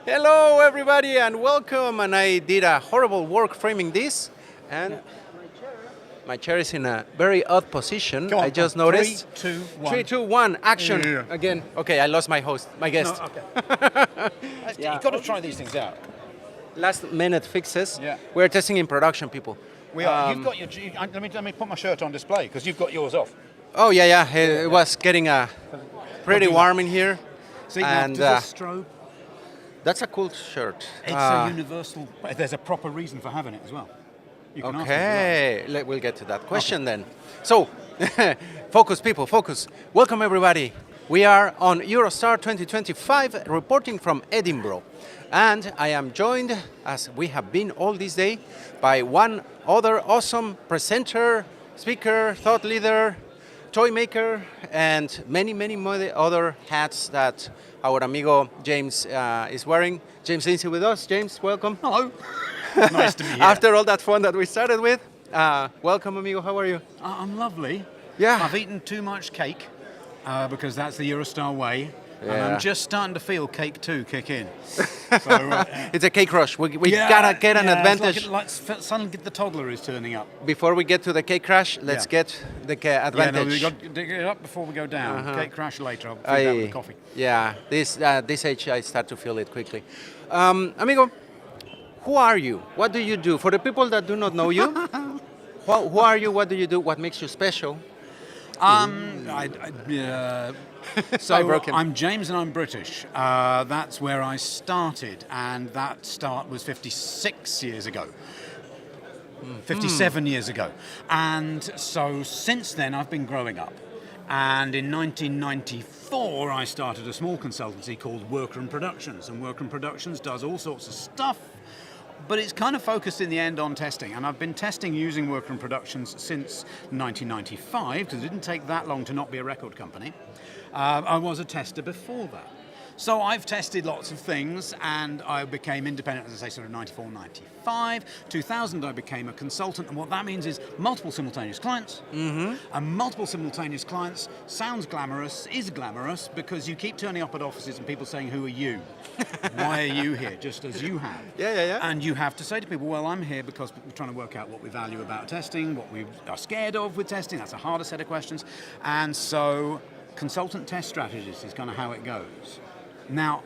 Hello, everybody, and welcome. And I did a horrible work framing this, and my chair is in a very odd position. Go on, I just noticed. 3, 2, 1. 3, 2, 1, action. Yeah. Again. Okay, I lost my host, my guest. No, okay. You've got to try these things out. Last minute fixes. Yeah. We're testing in production, people. We are. You've got your. Let me put my shirt on display because you've got yours off. Oh yeah. It was getting pretty warm in here. See, now, and does this strobe? that's a cool shirt. It's a universal. There's a proper reason for having it as well. You can ask them as Okay, we'll get to that question then. So, focus, people, focus. Welcome, everybody. We are on EuroSTAR 2025, reporting from Edinburgh. And I am joined, as we have been all this day, by one other awesome presenter, speaker, thought leader, toy maker, and many other hats that our amigo James is wearing. James Lindsay with us. James, welcome. Hello. Nice to be here. After all that fun that we started with, welcome, amigo. How are you? I'm lovely. Yeah. I've eaten too much cake because that's the EuroSTAR way. And Yeah. I'm just starting to feel cake 2 kick in. So, It's a cake rush. We gotta get an advantage. It's like suddenly the toddler is turning up. Before we get to the cake crash, let's Yeah. get the advantage. Yeah, no, we got to dig it up before we go down. Cake crash later. I'll feed that with coffee. Yeah, this age I start to feel it quickly. Amigo, who are you? What do you do? For the people that do not know you, who are you? What do you do? What makes you special? So I broke him. I'm James and I'm British. That's where I started, and that start was 56 years ago. 57 years ago. And so since then I've been growing up. And in 1994 I started a small consultancy called Workroom Productions. And Workroom Productions does all sorts of stuff, but it's kind of focused in the end on testing. And I've been testing using Workroom Productions since 1995, because it didn't take that long to not be a record company. I was a tester before that. So I've tested lots of things, and I became independent, as I say, sort of 94, 95. 2000, I became a consultant, and what that means is multiple simultaneous clients. Mm-hmm. And multiple simultaneous clients sounds glamorous, is glamorous, because you keep turning up at offices and people saying, who are you? Why are you here? Just as you have. Yeah. And you have to say to people, well, I'm here because we're trying to work out what we value about testing, what we are scared of with testing. That's a harder set of questions. And so consultant test strategist is kind of how it goes. Now,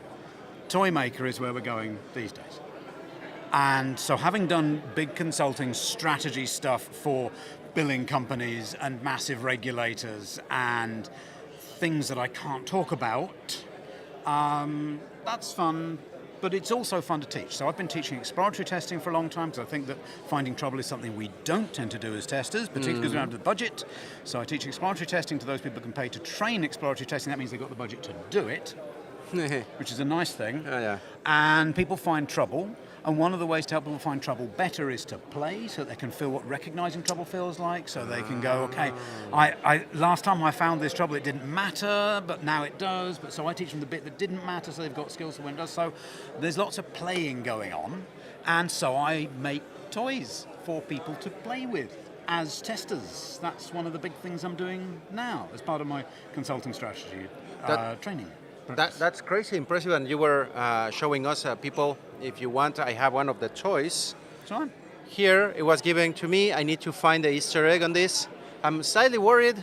toy maker is where we're going these days. And so having done big consulting strategy stuff for billing companies and massive regulators and things that I can't talk about, that's fun, but it's also fun to teach. So I've been teaching exploratory testing for a long time, because I think that finding trouble is something we don't tend to do as testers, particularly because we don't have the budget. So I teach exploratory testing to those people who can pay to train exploratory testing. That means they've got the budget to do it, which is a nice thing. Yeah. And people find trouble. And one of the ways to help people find trouble better is to play, so they can feel what recognizing trouble feels like, so they can go, okay, I last time I found this trouble, it didn't matter, but now it does. But so I teach them the bit that didn't matter, so they've got skills for when it does. So there's lots of playing going on. And so I make toys for people to play with as testers. That's one of the big things I'm doing now as part of my consulting strategy training. That's crazy impressive, and you were showing us people. If you want, I have one of the toys. Sure. Here, it was given to me. I need to find the Easter egg on this. I'm slightly worried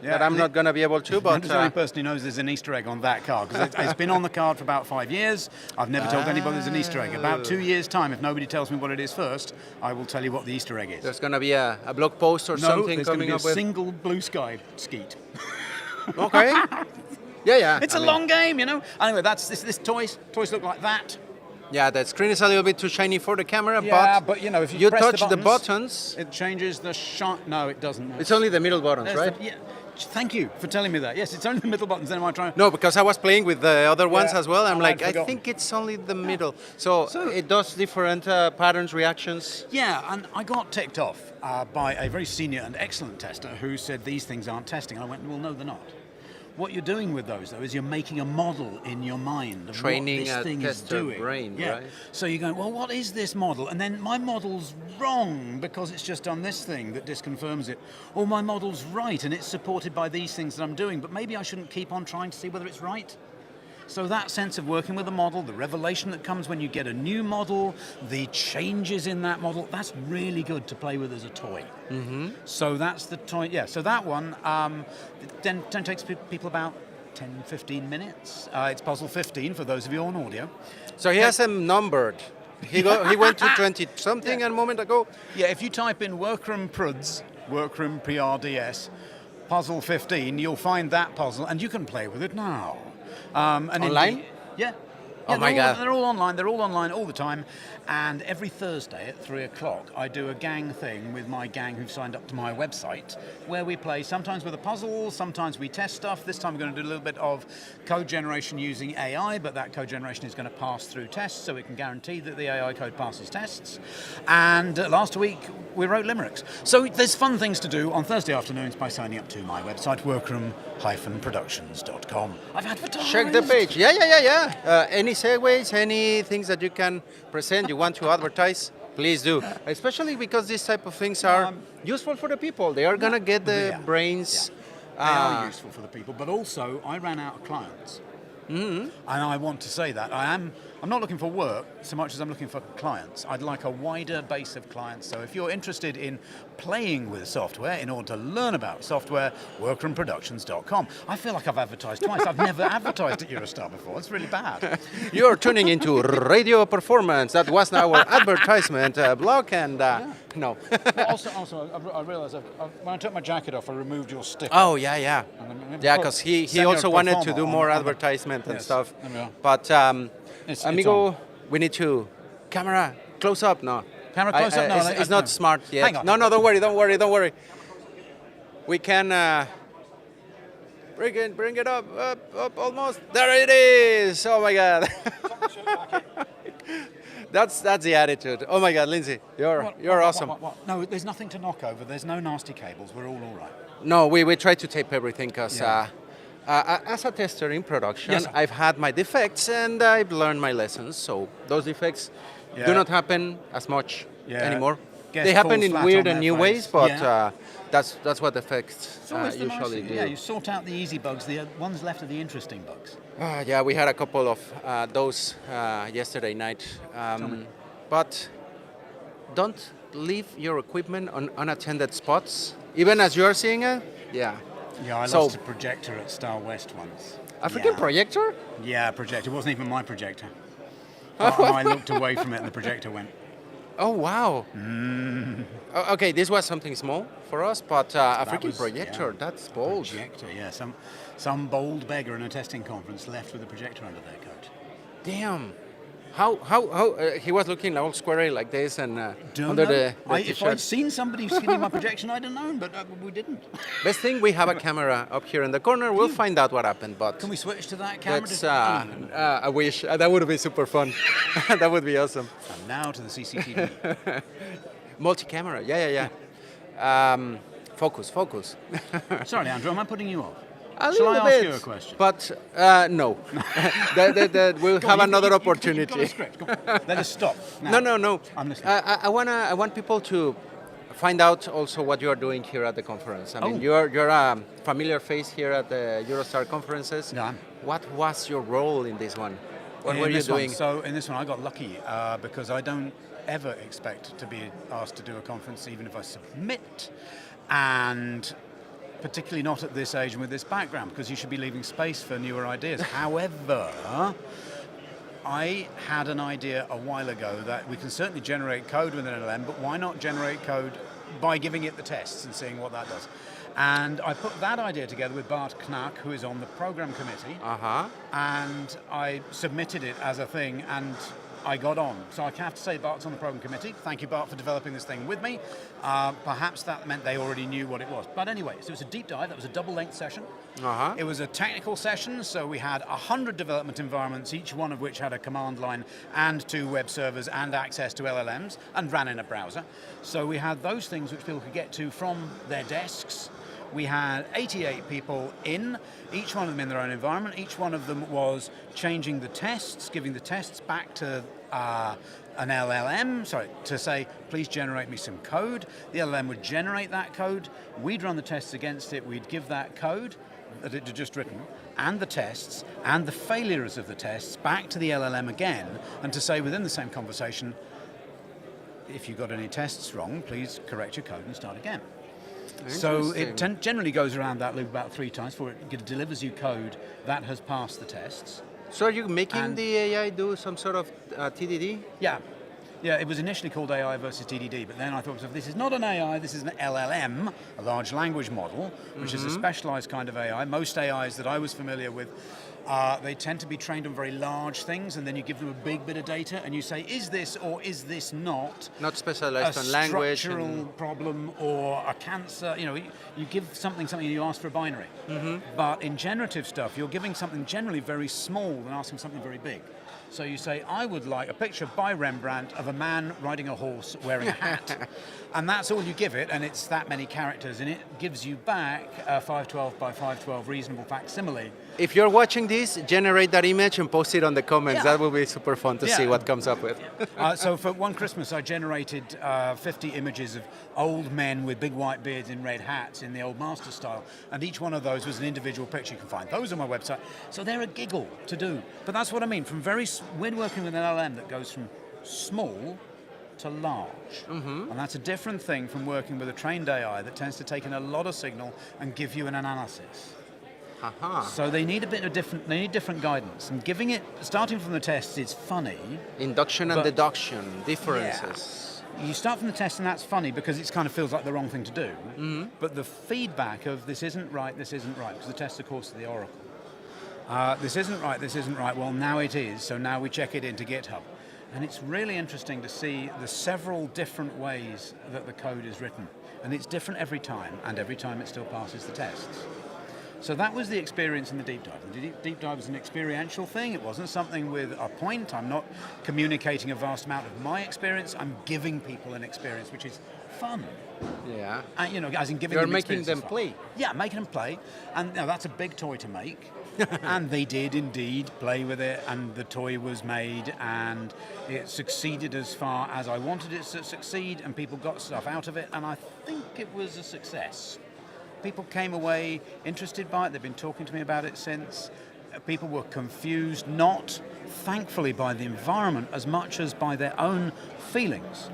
that I'm not going to be able to, but... I'm the only person who knows there's an Easter egg on that card, because it's been on the card for about 5 years. I've never told anybody there's an Easter egg. About 2 years' time, if nobody tells me what it is first, I will tell you what the Easter egg is. There's going to be a blog post or something there's coming going up to be a with... single blue sky skeet. Okay. Yeah. It's a long game, you know. Anyway, that's this toys. Toys look like that. Yeah, the screen is a little bit too shiny for the camera, but you know, if you press touch the buttons, it changes the shine. No, it doesn't. it's only the middle buttons, right? Thank you for telling me that. Yes, it's only the middle buttons. Then am I trying? No, because I was playing with the other ones as well. I'm like, I forgotten. think it's only the middle. So it does different patterns, reactions. Yeah, and I got ticked off by a very senior and excellent tester who said these things aren't testing. And I went, well, no, they're not. What you're doing with those, though, is you're making a model in your mind of Training what this thing is tester doing. brain, yeah. right? So you're going, well, what is this model? And then my model's wrong because it's just done this thing that disconfirms it. Or my model's right and it's supported by these things that I'm doing, but maybe I shouldn't keep on trying to see whether it's right. So that sense of working with a model, the revelation that comes when you get a new model, the changes in that model, that's really good to play with as a toy. So that's the toy, yeah. So that one then takes people about 10, 15 minutes. It's puzzle 15 for those of you on audio. So he has them numbered. He went to 20-something a moment ago. Yeah, if you type in Workroom Prds, Workroom PRDS, puzzle 15, you'll find that puzzle, and you can play with it now. And Online? Yeah. Oh my God. They're all online. They're all online all the time. And every Thursday at 3 o'clock, I do a gang thing with my gang who've signed up to my website, where we play sometimes with a puzzle, sometimes we test stuff. This time we're going to do a little bit of code generation using AI, but that code generation is going to pass through tests, so we can guarantee that the AI code passes tests. And last week, we wrote limericks. So there's fun things to do on Thursday afternoons by signing up to my website, workroom-productions.com. I've advertised. Check the page. Yeah. Any segues, any things that you can present, you want to advertise, please do. Especially because these type of things are useful for the people. They are going to get the brains. They are useful for the people, but also I ran out of clients. And I want to say that. I'm not looking for work so much as I'm looking for clients. I'd like a wider base of clients. So if you're interested in playing with software in order to learn about software, workroomproductions.com. I feel like I've advertised twice. I've never advertised at EuroSTAR before. It's really bad. You're tuning into Radio Performance. That was our advertisement block, and no. also, I realised when I took my jacket off, I removed your sticker. Oh, yeah. Yeah, because he also wanted to do more advertisement and stuff. But, amigo, we need to camera close up. No. Camera close up? No, it's not smart yet. Hang on. No, don't worry. We can bring it up, almost. There it is. Oh my God. That's the attitude. Oh my God, Lindsay, you're awesome. What? No, there's nothing to knock over. There's no nasty cables. We're all right. No, we try to tape everything because as a tester in production, I've had my defects and I've learned my lessons. So those defects do not happen as much anymore. They happen in weird and new ways, but that's what defects usually do. Yeah, you sort out the easy bugs. The ones left are the interesting bugs. Yeah, we had a couple of those yesterday night. But don't leave your equipment on unattended spots, even as you're seeing it. Yeah. Yeah, I lost a projector at Star West once. A freaking projector? Yeah, a projector. It wasn't even my projector. I looked away from it and the projector went. Oh, wow. Okay, this was something small for us, but a freaking projector, that's bold. Projector, yeah. Some bold beggar in a testing conference left with a projector under their coat. Damn. How he was looking all squarey like this and under the if I'd seen somebody stealing my projection, I'd have known, but we didn't. Best thing, we have a camera up here in the corner. We'll find out what happened, but... Can we switch to that camera? I wish. That would be super fun. That would be awesome. And now to the CCTV. Multi-camera, yeah. Focus. Sorry, Andrew, am I putting you off? Shall I ask you a question? But no. We'll have another opportunity. You've got a script. Let us stop. Now. No. I'm listening. I want people to find out also what you are doing here at the conference. I mean, you're a familiar face here at the EuroSTAR conferences. Yeah. What was your role in this one? What were you doing? So in this one, I got lucky because I don't ever expect to be asked to do a conference, even if I submit. And particularly not at this age and with this background, because you should be leaving space for newer ideas. However, I had an idea a while ago that we can certainly generate code with an LLM, but why not generate code by giving it the tests and seeing what that does? And I put that idea together with Bart Knack, who is on the program committee, and I submitted it as a thing, and I got on. So I have to say Bart's on the program committee. Thank you, Bart, for developing this thing with me. Perhaps that meant they already knew what it was. But anyway, so it was a deep dive. That was a double-length session. It was a technical session, so we had 100 development environments, each one of which had a command line and 2 web servers and access to LLMs and ran in a browser. So we had those things which people could get to from their desks. We had 88 people in, each one of them in their own environment. Each one of them was changing the tests, giving the tests back to an LLM, to say, please generate me some code. The LLM would generate that code. We'd run the tests against it. We'd give that code. that it had just written, and the tests, and the failures of the tests back to the LLM again, and to say within the same conversation, if you got any tests wrong, please correct your code and start again. So it generally goes around that loop about 3 times before it delivers you code that has passed the tests. So are you making the AI do some sort of TDD? Yeah. Yeah, it was initially called AI versus TDD, but then I thought, this is not an AI, this is an LLM, a large language model, which is a specialized kind of AI. Most AIs that I was familiar with, they tend to be trained on very large things, and then you give them a big bit of data, and you say, is this or is this not? Not specialized on language. A structural problem or a cancer. You know, you give something, you ask for a binary. But in generative stuff, you're giving something generally very small and asking something very big. So you say, I would like a picture by Rembrandt of a man riding a horse wearing a hat. And that's all you give it, and it's that many characters, and it gives you back a 512 by 512 reasonable facsimile. If you're watching this, generate that image and post it on the comments. Yeah. That will be super fun to see what comes up with. So for one Christmas, I generated 50 images of old men with big white beards in red hats in the old master style, and each one of those was an individual picture. You can find those on my website. So they're a giggle to do. But that's what I mean. We're working with an LLM that goes from small to large. And that's a different thing from working with a trained AI that tends to take in a lot of signal and give you an analysis. So they need different guidance, and giving it, starting from the tests, is funny. Induction and deduction, differences. Yeah. You start from the test, and that's funny because it kind of feels like the wrong thing to do. But the feedback of this isn't right, because the tests, of course, are the oracle. This isn't right, well, now it is, so now we check it into GitHub. And it's really interesting to see the several different ways that the code is written. And it's different every time, and every time it still passes the tests. So that was the experience in the deep dive. The deep dive was an experiential thing. It wasn't something with a point. I'm not communicating a vast amount of my experience. I'm giving people an experience, which is fun. Yeah. As in giving You're them making them play. Yeah, making them play. And that's a big toy to make. And they did indeed play with it, and the toy was made, and it succeeded as far as I wanted it to succeed, and people got stuff out of it, and I think it was a success. People came away interested by it. They've been talking to me about it since. People were confused, not, thankfully, by the environment as much as by their own feelings.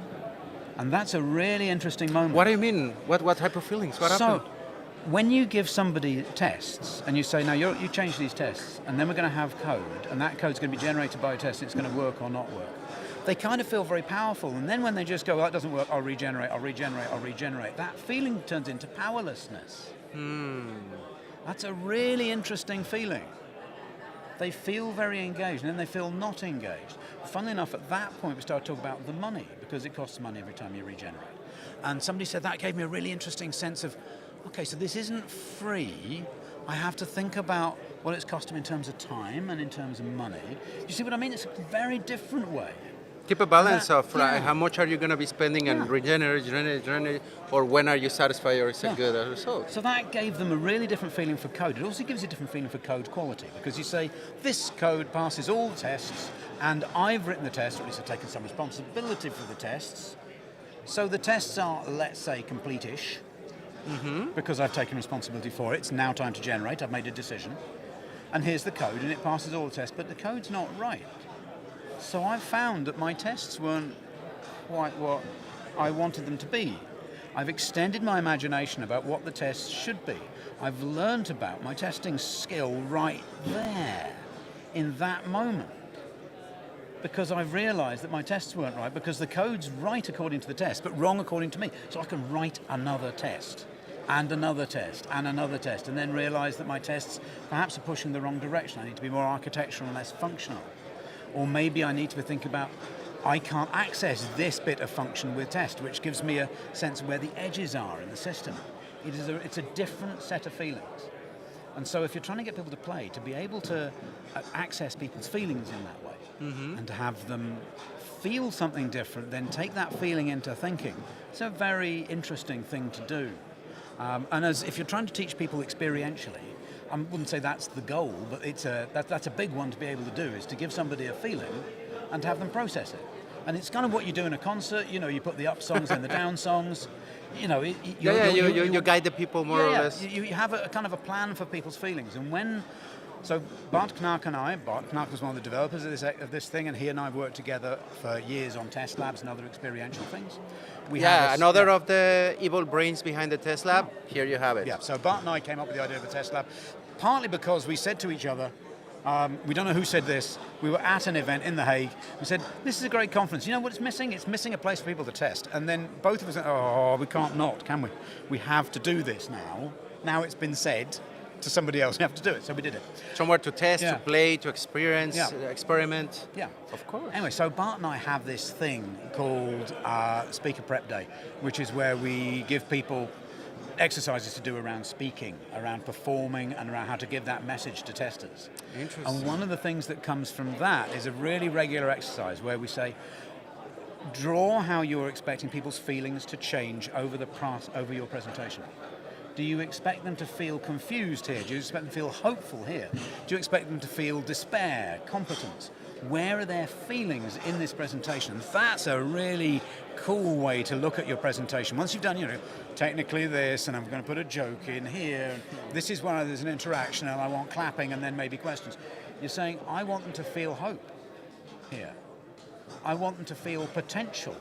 And that's a really interesting moment. What do you mean? What type of feelings? What happened? When you give somebody tests and you say, now you change these tests, and then we're going to have code, and that code's going to be generated by a test, it's going to work or not work. They kind of feel very powerful, and then when they just go, well, that doesn't work, I'll regenerate, that feeling turns into powerlessness. That's a really interesting feeling. They feel very engaged, and then they feel not engaged. Funnily enough, at that point, we started talking about the money, because it costs money every time you regenerate. And somebody said that gave me a really interesting sense of, okay, so this isn't free. I have to think about what it's cost them in terms of time and in terms of money. You see what I mean? It's a very different way. Keep a balance of how much are you going to be spending and regenerate, or when are you satisfied or is it good result? So that gave them a really different feeling for code. It also gives you a different feeling for code quality, because you say, this code passes all the tests, and I've written the test, or at least I've taken some responsibility for the tests. So the tests are, let's say, complete-ish, because I've taken responsibility for it. It's now time to generate. I've made a decision. And here's the code, and it passes all the tests, but the code's not right. So I've found that my tests weren't quite what I wanted them to be. I've extended my imagination about what the tests should be. I've learned about my testing skill right there, in that moment. Because I've realized that my tests weren't right, because the code's right according to the test, but wrong according to me. So I can write another test, and another test, and another test, and then realize that my tests perhaps are pushing the wrong direction. I need to be more architectural and less functional. Or maybe I need to think about, I can't access this bit of function with test, which gives me a sense of where the edges are in the system. It's a different set of feelings. And so if you're trying to get people to play, to be able to access people's feelings in that way, and to have them feel something different, then take that feeling into thinking, it's a very interesting thing to do. And if you're trying to teach people experientially, I wouldn't say that's the goal, but that's a big one to be able to do, is to give somebody a feeling and to have them process it. And it's kind of what you do in a concert. You put the up songs and the down songs. you know, You guide the people more or less. You have a kind of a plan for people's feelings, and so Bart Knark and Bart Knark was one of the developers of this thing, and he and I have worked together for years on test labs and other experiential things. Another of the evil brains behind the test lab. Here you have it. Yeah, so Bart and I came up with the idea of a test lab, partly because we said to each other, we don't know who said this, we were at an event in The Hague, we said, this is a great conference, you know what it's missing? It's missing a place for people to test. And then both of us said, oh, we can't not, can we? We have to do this now. Now it's been said to somebody else, we have to do it, so we did it. Somewhere to test, to play, to experience, experiment. Yeah. Of course. Anyway, so Bart and I have this thing called Speaker Prep Day, which is where we give people exercises to do around speaking, around performing, and around how to give that message to testers. Interesting. And one of the things that comes from that is a really regular exercise where we say, draw how you're expecting people's feelings to change over your presentation. Do you expect them to feel confused here? Do you expect them to feel hopeful here? Do you expect them to feel despair, competence? Where are their feelings in this presentation? That's a really cool way to look at your presentation. Once you've done, technically this, and I'm going to put a joke in here, and this is where there's an interaction, and I want clapping, and then maybe questions. You're saying, I want them to feel hope here. I want them to feel potential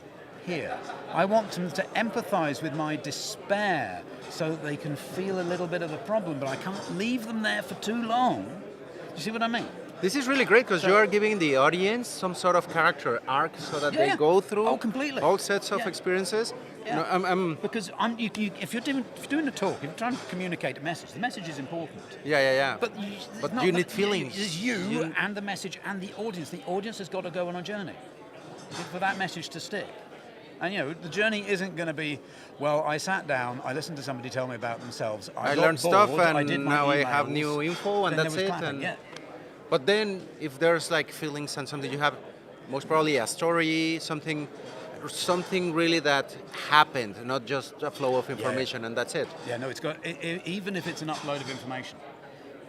here. I want them to empathize with my despair so that they can feel a little bit of the problem, but I can't leave them there for too long. Do you see what I mean? This is really great because you are giving the audience some sort of character arc so that they go through completely. all sets of experiences. Yeah. Because if you're doing a talk, if you're trying to communicate a message, the message is important. Yeah. But you need feelings. It's you and the message and the audience. The audience has got to go on a journey for that message to stick. And the journey isn't going to be, well, I sat down, I listened to somebody tell me about themselves, I learned bored, stuff, and I did my now emails, I have new info, and that's it. But then, if there's like feelings and something, you have most probably a story, something really that happened, not just a flow of information, and that's it. Yeah, no, it's got, even if it's an upload of information,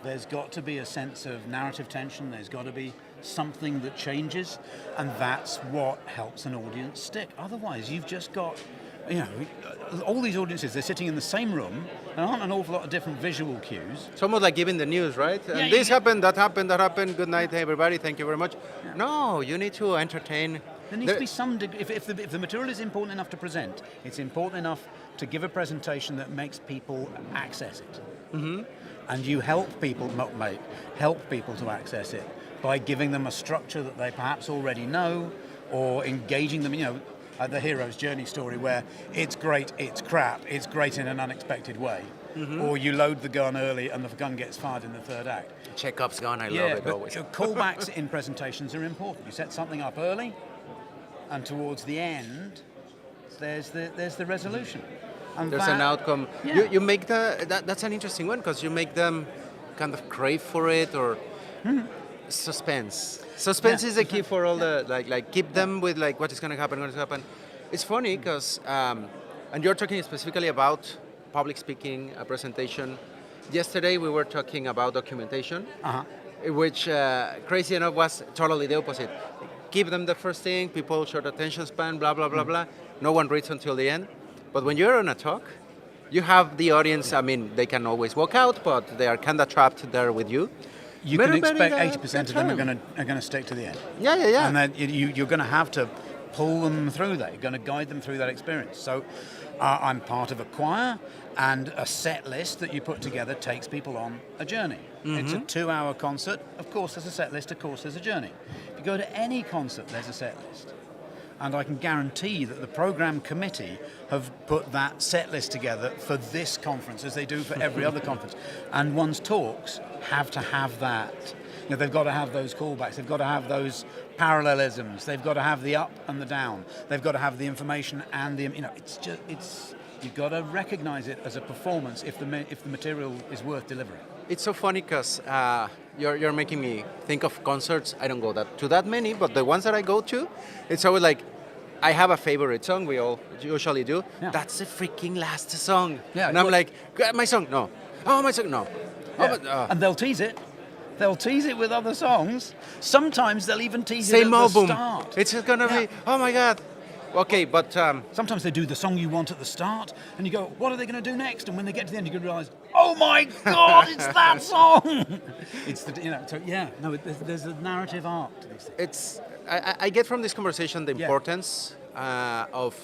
there's got to be a sense of narrative tension, there's got to be something that changes, and that's what helps an audience stick. Otherwise, you've just got, all these audiences, they're sitting in the same room, there aren't an awful lot of different visual cues. It's almost like giving the news, right? And this happened, that happened, good night, hey, everybody, thank you very much. Yeah. No, you need to entertain. There needs to be some degree, if the material is important enough to present, it's important enough to give a presentation that makes people access it. Mm-hmm. And you help people to access it by giving them a structure that they perhaps already know, or engaging them, the hero's journey story where it's great, it's crap, it's great in an unexpected way. Mm-hmm. Or you load the gun early and the gun gets fired in the third act. Chekhov's gun, I love it always. Callbacks in presentations are important. You set something up early, and towards the end, there's the resolution. And there's an outcome. Yeah. You make that's an interesting one because you make them kind of crave for it, or suspense. Suspense is the key for all the like keep them with like what is going to happen. It's funny because and you're talking specifically about public speaking, a presentation. Yesterday we were talking about documentation, which crazy enough was totally the opposite. Give them the first thing, people short attention span, blah blah blah blah. No one reads until the end. But when you're on a talk, you have the audience, I mean, they can always walk out, but they are kind of trapped there with you. You can expect 80% of them are going to stick to the end. Yeah. And then you're going to have to pull them through that. You're going to guide them through that experience. So I'm part of a choir, and a set list that you put together takes people on a journey. Mm-hmm. It's a 2-hour concert. Of course, there's a set list. Of course, there's a journey. If you go to any concert, there's a set list. And I can guarantee that the program committee have put that set list together for this conference, as they do for every other conference. And one's talks have to have that. They've got to have those callbacks. They've got to have those parallelisms. They've got to have the up and the down. They've got to have the information and the. You've got to recognise it as a performance if the material is worth delivering. It's so funny because you're making me think of concerts. I don't go to that many, but the ones that I go to, it's always like, I have a favorite song, we all usually do. Yeah. That's the freaking last song. Yeah, and I'm like, my song, no. Oh, my song, no. Yeah. Oh, and they'll tease it. They'll tease it with other songs. Sometimes they'll even tease it at the start. It's going to be, oh my God. Okay, but Sometimes they do the song you want at the start, and you go, what are they going to do next? And when they get to the end, you realise, oh my God, it's that song! It's the, so yeah, no, there's a narrative arc to these things. it's I get from this conversation the importance of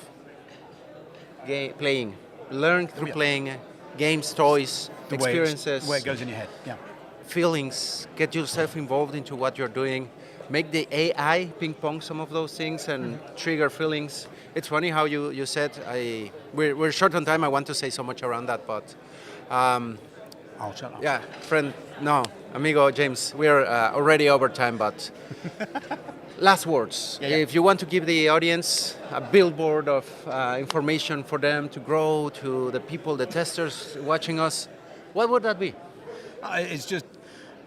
playing, learn through playing, games, toys, The experiences, way it goes in your head, yeah. feelings, get yourself involved into what you're doing, make the AI ping pong some of those things and trigger feelings. It's funny how you said, we're short on time, I want to say so much around that, but I'll shut up. yeah, amigo James, we're already over time, but last words. Yeah. If you want to give the audience a billboard of information for them to grow, to the people, the testers watching us, what would that be? It's just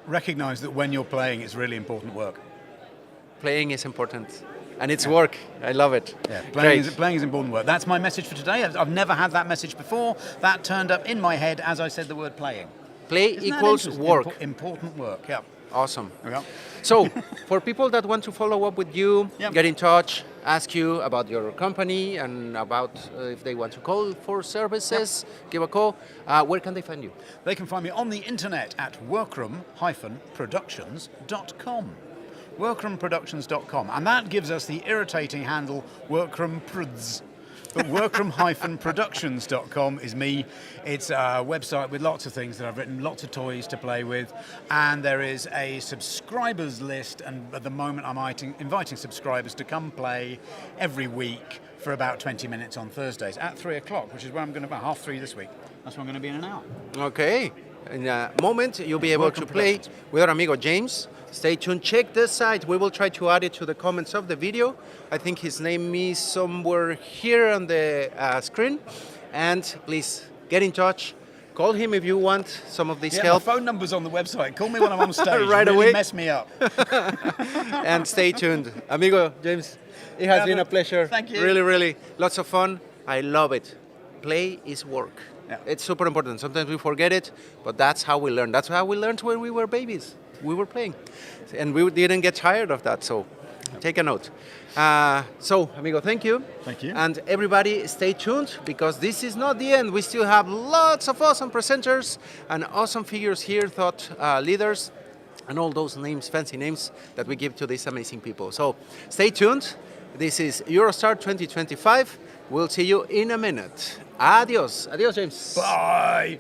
recognize that when you're playing, it's really important work. Playing is important, and it's work. I love it. Yeah, Great. playing is important work. That's my message for today. I've never had that message before. That turned up in my head as I said the word playing. Play Isn't that equals interesting? work. Important work, yeah. Awesome. Yeah. So, for people that want to follow up with you, Yep. get in touch, ask you about your company and about if they want to call for services, give a call, where can they find you? They can find me on the internet at workroom-productions.com. Workroomproductions.com. And that gives us the irritating handle workroomprods. But workroom-productions.com is me. It's a website with lots of things that I've written, lots of toys to play with, and there is a subscribers list, and at the moment I'm inviting subscribers to come play every week for about 20 minutes on Thursdays at 3 o'clock, which is where I'm going to be, 3:30 this week. That's where I'm going to be in an hour. Okay. In a moment, you'll be able to Workroom play Productions. with our amigo James. Stay tuned. Check the site. We will try to add it to the comments of the video. I think his name is somewhere here on the screen. And please get in touch. Call him if you want some of this Yeah, help. my phone number's on the website. Call me when I'm on stage. Right really away. Mess me up. And stay tuned. Amigo James, it has been a pleasure. Thank you. Really, really. Lots of fun. I love it. Play is work. Yeah. It's super important. Sometimes we forget it, but that's how we learn. That's how we learned when we were babies. We were playing. And we didn't get tired of that, so take a note. So, amigo, thank you. Thank you. And everybody stay tuned, because this is not the end. We still have lots of awesome presenters and awesome figures here, thought leaders, and all those names, fancy names that we give to these amazing people. So stay tuned. This is EuroSTAR 2025. We'll see you in a minute. Adios. Adios, James. Bye.